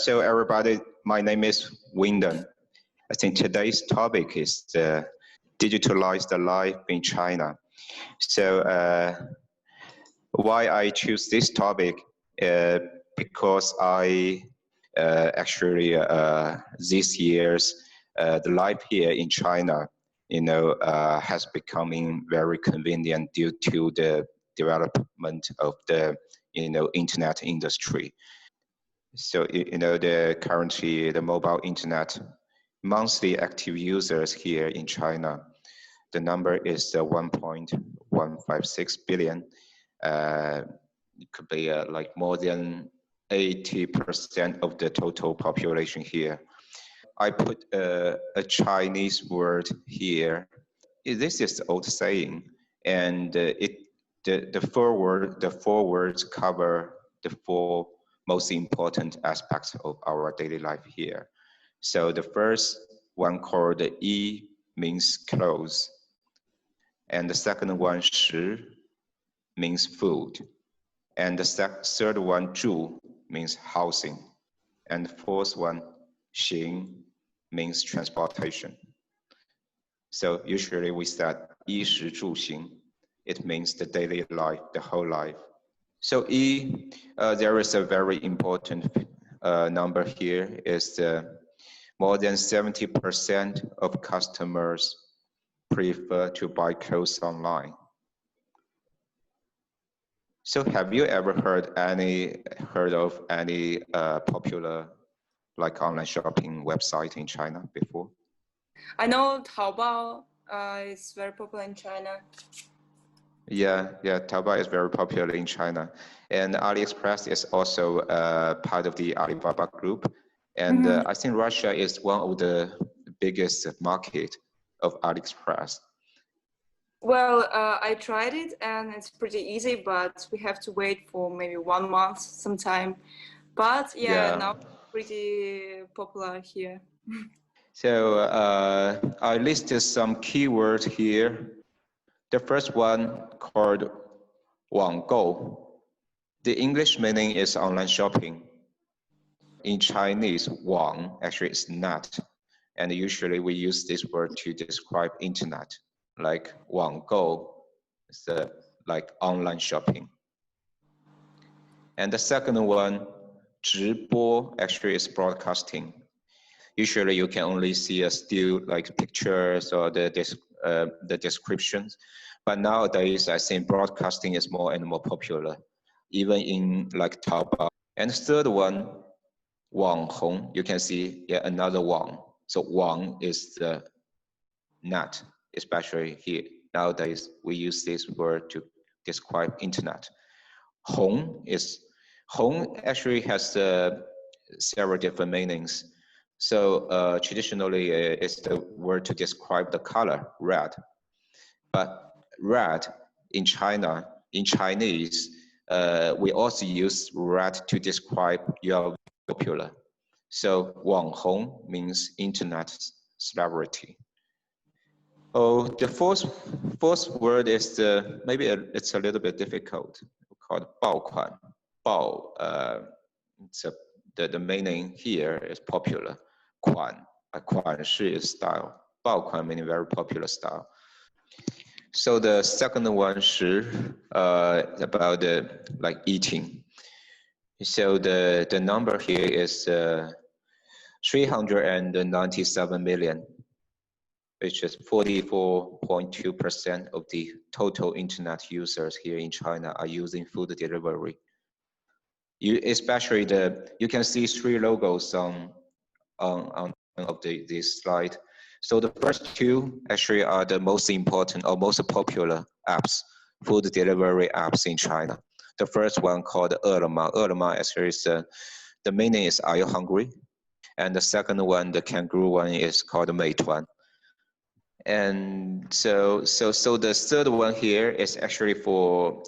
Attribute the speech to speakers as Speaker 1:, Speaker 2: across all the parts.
Speaker 1: So everybody, my name is Wyndham. I think today's topic is digitalize the life in China. So why I choose this topic? Because I actually this year's the life here in China, has becoming very convenient due to the development of the internet industry. So currently the mobile internet monthly active users here in China, the number is 1.156 billion. It could be like more than 80% of the total population here. I put a Chinese word here. This is the old saying, and the four words cover the four most important aspects of our daily life here. So the first one called Yi means clothes, and the second one Shi means food, and the third one Zhu means housing, and the fourth one Xing means transportation. So usually we said Yi Shi Zhu Xing. It means the daily life, the whole life. So E, there is a very important number here, is more than 70% of customers prefer to buy clothes online. So have you ever heard of any popular like online shopping website in China before?
Speaker 2: I know Taobao is very popular in China.
Speaker 1: Yeah, Taobao is very popular in China, and AliExpress is also part of the Alibaba group. And I think Russia is one of the biggest market of AliExpress.
Speaker 2: Well, I tried it and it's pretty easy, but we have to wait for maybe 1 month sometime. But now it's pretty popular here.
Speaker 1: So I listed some keywords here. The first one called 网购. The English meaning is online shopping. In Chinese, 网 actually is net, and usually we use this word to describe internet, like 网购is like online shopping. And the second one, 直播, actually is broadcasting. Usually you can only see a still like pictures or the descriptions, but nowadays I think broadcasting is more and more popular, even in like Taobao. And the third one, 网红, you can see another Wang. So Wang is the net, especially here. Nowadays we use this word to describe internet. Hong actually has several different meanings. So traditionally it's the word to describe the color, red. But red in Chinese, we also use red to describe your popular. So 网红 means internet celebrity. Oh, the fourth word is maybe it's a little bit difficult, called 爆款. 爆, the meaning here is popular. 款 is style. 爆款meaning very popular style. So the second one, 食, about like eating. So the number here is 397 million, which is 44.2% of the total internet users here in China are using food delivery. Especially you can see three logos on of this slide. So the first two actually are the most important or most popular apps, food delivery apps in China. The first one called 饿了么. 饿了么 actually is the meaning is "Are you hungry?" And the second one, the kangaroo one, is called 美团. And so the third one here is actually for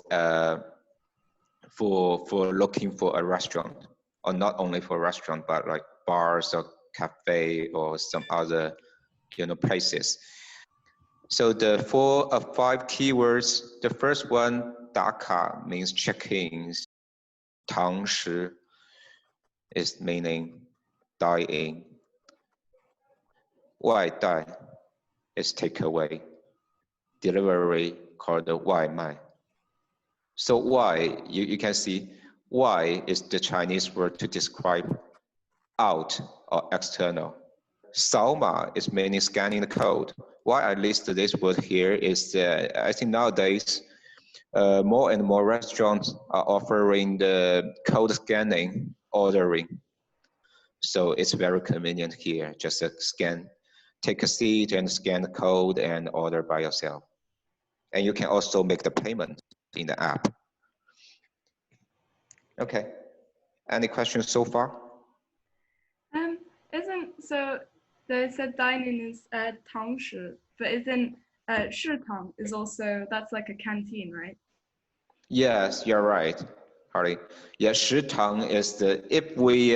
Speaker 1: looking for a restaurant, or not only for a restaurant, but like bars or cafe or some other places. So the 4 or 5 keywords, the first one, 打卡 means check-ins. 堂食 is meaning dine-in. 外带 is takeaway. Delivery called 外卖. So 外, you can see 外 is the Chinese word to describe out or external. 扫码 is meaning scanning the code. Why I list this word here is I think nowadays more and more restaurants are offering the code scanning ordering. So it's very convenient here. Just scan, take a seat and scan the code and order by yourself. And you can also make the payment in the app. Okay. Any questions so far?
Speaker 3: So they said dining is 堂食, but isn't 食堂 is also, that's like a canteen, right?
Speaker 1: Yes, you're right, Harley. Yeah, 食堂 is if we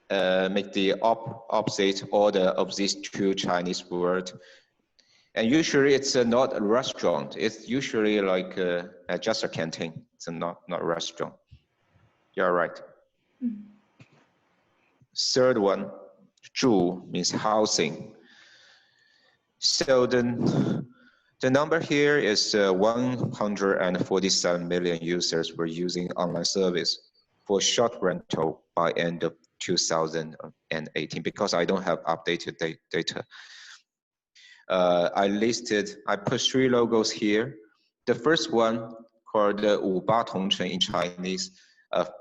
Speaker 1: make the opposite order of these two Chinese words, and usually it's not a restaurant. It's usually like just a canteen. It's not a restaurant. You're right. Third one, 住 means housing. So the number here is 147 million users were using online service for short rental by end of 2018. Because I don't have updated data, I put three logos here. The first one called 58 Tongcheng in Chinese,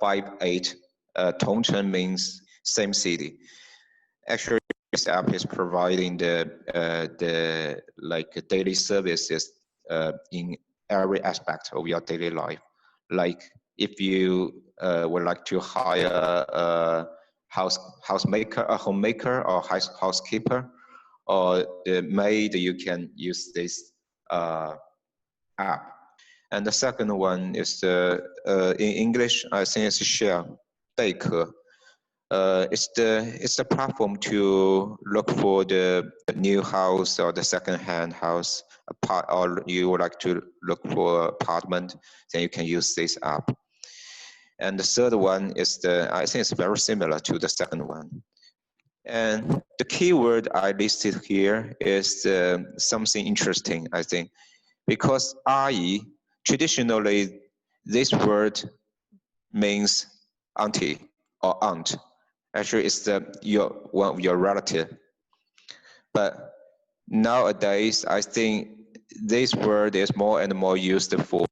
Speaker 1: 58 Tongcheng means same city. Actually, this app is providing the like daily services in every aspect of your daily life. Like if you would like to hire a housemaker, a homemaker, or housekeeper, or the maid, you can use this app. And the second one is in English, I think it's share, 贝壳. It's the platform to look for the new house or the second-hand house, or you would like to look for apartment, then you can use this app. And the third one is I think it's very similar to the second one. And the keyword I listed here is something interesting, I think, because 阿姨, traditionally this word means auntie or aunt. Actually, it's one of your relative. But nowadays, I think this word is more and more used for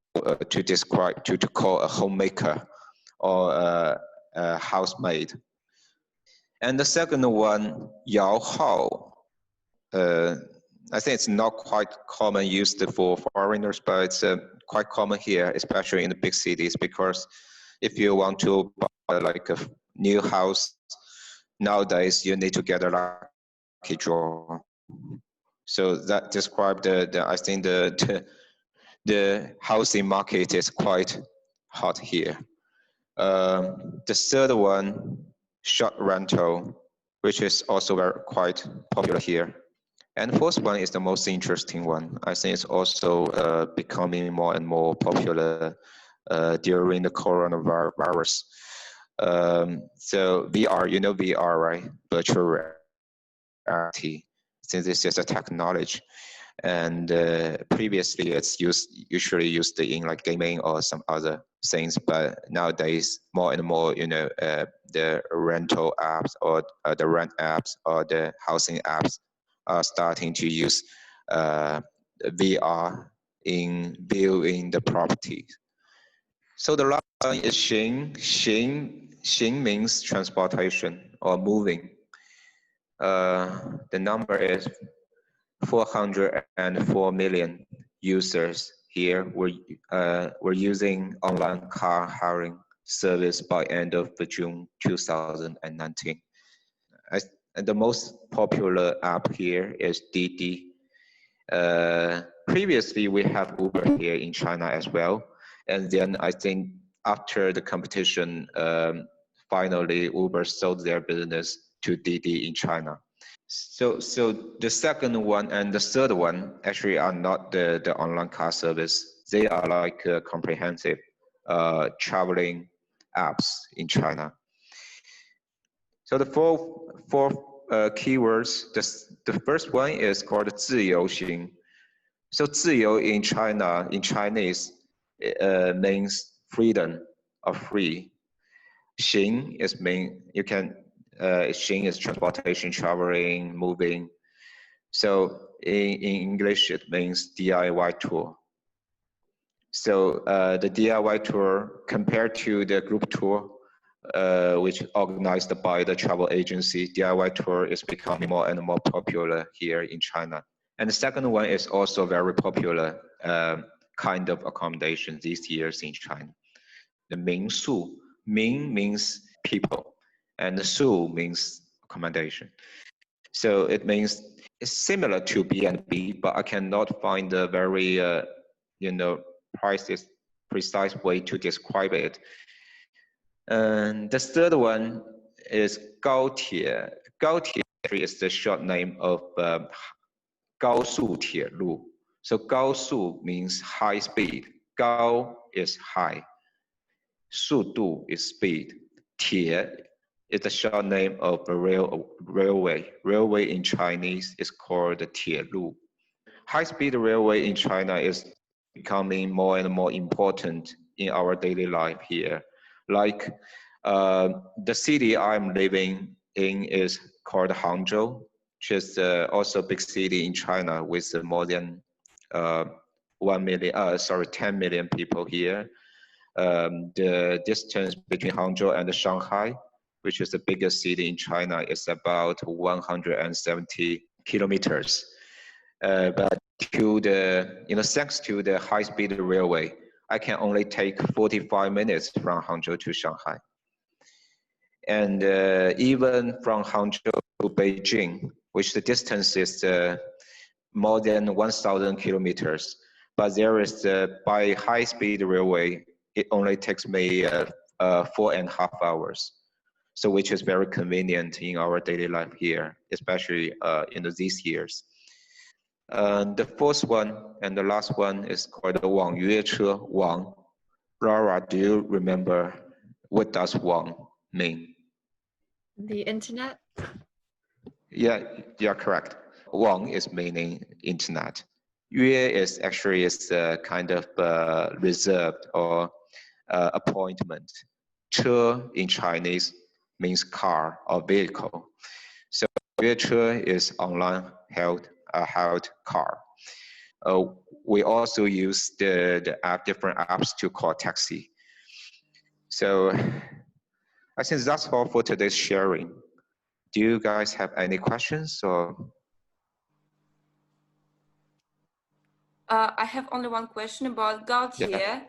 Speaker 1: to describe to call a homemaker or a housemaid. And the second one, 摇号, I think it's not quite common used for foreigners, but it's quite common here, especially in the big cities, because if you want to buy like a new house, nowadays you need to get a lucky draw. So that describes I think the housing market is quite hot here. The third one, short rental, which is also quite popular here. And the fourth one is the most interesting one. I think it's also becoming more and more popular during the coronavirus. So VR, you know VR, right? Virtual reality. Since this is a technology, and previously it's usually used in like gaming or some other things, but nowadays more and more, the rental apps or the rent apps or the housing apps are starting to use VR in viewing the property. So the last one is Xing. Xing means transportation or moving. The number is 404 million users here were using online car hiring service by end of June 2019. The most popular app here is Didi. Previously, we have Uber here in China as well. And then I think after the competition, finally Uber sold their business to Didi in China. So the second one and the third one actually are not the online car service. They are like comprehensive traveling apps in China. So the four keywords, the first one is called 自由行. So 自由 in China, in Chinese, means freedom or free. 行 is mean, you can, 行 is transportation, traveling, moving. So in English, it means DIY tour. So the DIY tour compared to the group tour, which organized by the travel agency, DIY tour is becoming more and more popular here in China. And the second one is also very popular kind of accommodation these years in China. The 民宿, Ming means people, and Su means accommodation. So it means it's similar to B&B, but I cannot find a very, precise way to describe it. And the third one is 高铁. 高铁 is the short name of 高速铁路. So 高速 means high speed. 高 is high. 速度 is speed. 铁 is the short name of a railway. Railway in Chinese is called 铁路. High-speed railway in China is becoming more and more important in our daily life here. Like the city I'm living in is called Hangzhou, which is also a big city in China with more than 10 million people here. The distance between Hangzhou and Shanghai, which is the biggest city in China, is about 170 kilometers. But thanks to the high-speed railway, I can only take 45 minutes from Hangzhou to Shanghai. And even from Hangzhou to Beijing, which the distance is more than 1,000 kilometers, but there is by high-speed railway, it only takes me 4.5 hours. So which is very convenient in our daily life here, especially in these years. The fourth one and the last one is called 网约车, Wang. Laura, do you remember what does Wang mean?
Speaker 4: The internet?
Speaker 1: Yeah, you're correct. Wang is meaning internet. 约 is actually a kind of reserved or appointment. 车 in Chinese means car or vehicle. So 约车 is online held car. We also use the different apps to call taxi. So I think that's all for today's sharing. Do you guys have any questions or?
Speaker 2: I have only one question about 高铁.
Speaker 1: Yeah.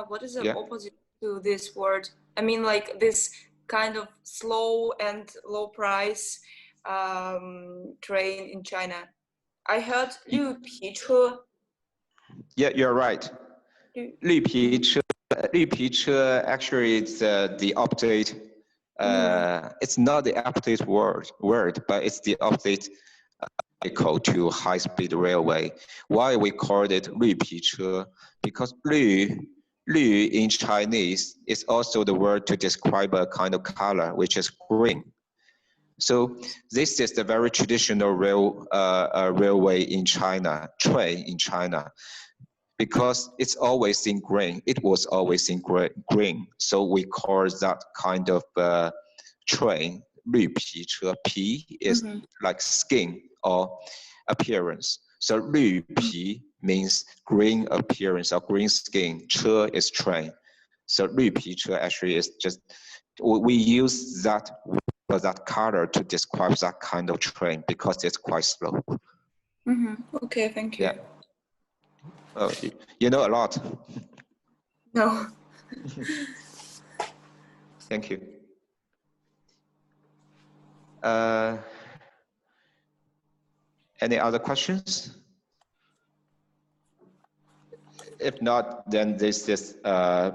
Speaker 2: What is the opposite to this word? I mean, like this kind of slow and low price train in China. I heard 绿皮车.
Speaker 1: Yeah, you're right. 绿皮车, 绿皮车 actually it's the opposite. It's not the opposite word, but it's the opposite equal to high-speed railway. Why we called it 绿皮车? Because 绿 in Chinese is also the word to describe a kind of color, which is green. So this is the very traditional railway in China, train in China, because it's always in green. It was always in green. So we call that kind of train 绿皮车. 皮 is like skin or appearance. So 绿皮 means green appearance or green skin. 车 is train. So 绿皮车 actually is just, we use that color to describe that kind of train because it's quite slow.
Speaker 2: Okay, thank you.
Speaker 1: Yeah. Oh, you know a lot.
Speaker 2: No.
Speaker 1: Thank you. Any other questions? If not, then this is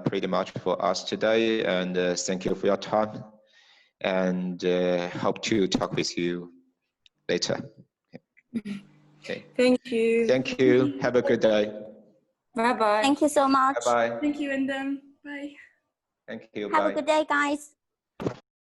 Speaker 1: pretty much for us today. And thank you for your time. And hope to talk with you later. Okay.
Speaker 2: Thank you.
Speaker 1: Thank you. Have a good day.
Speaker 2: Bye-bye.
Speaker 5: Thank you so much.
Speaker 1: Bye-bye.
Speaker 3: Thank you, and bye.
Speaker 1: Thank you.
Speaker 5: Have
Speaker 1: Bye.
Speaker 5: a good day, guys.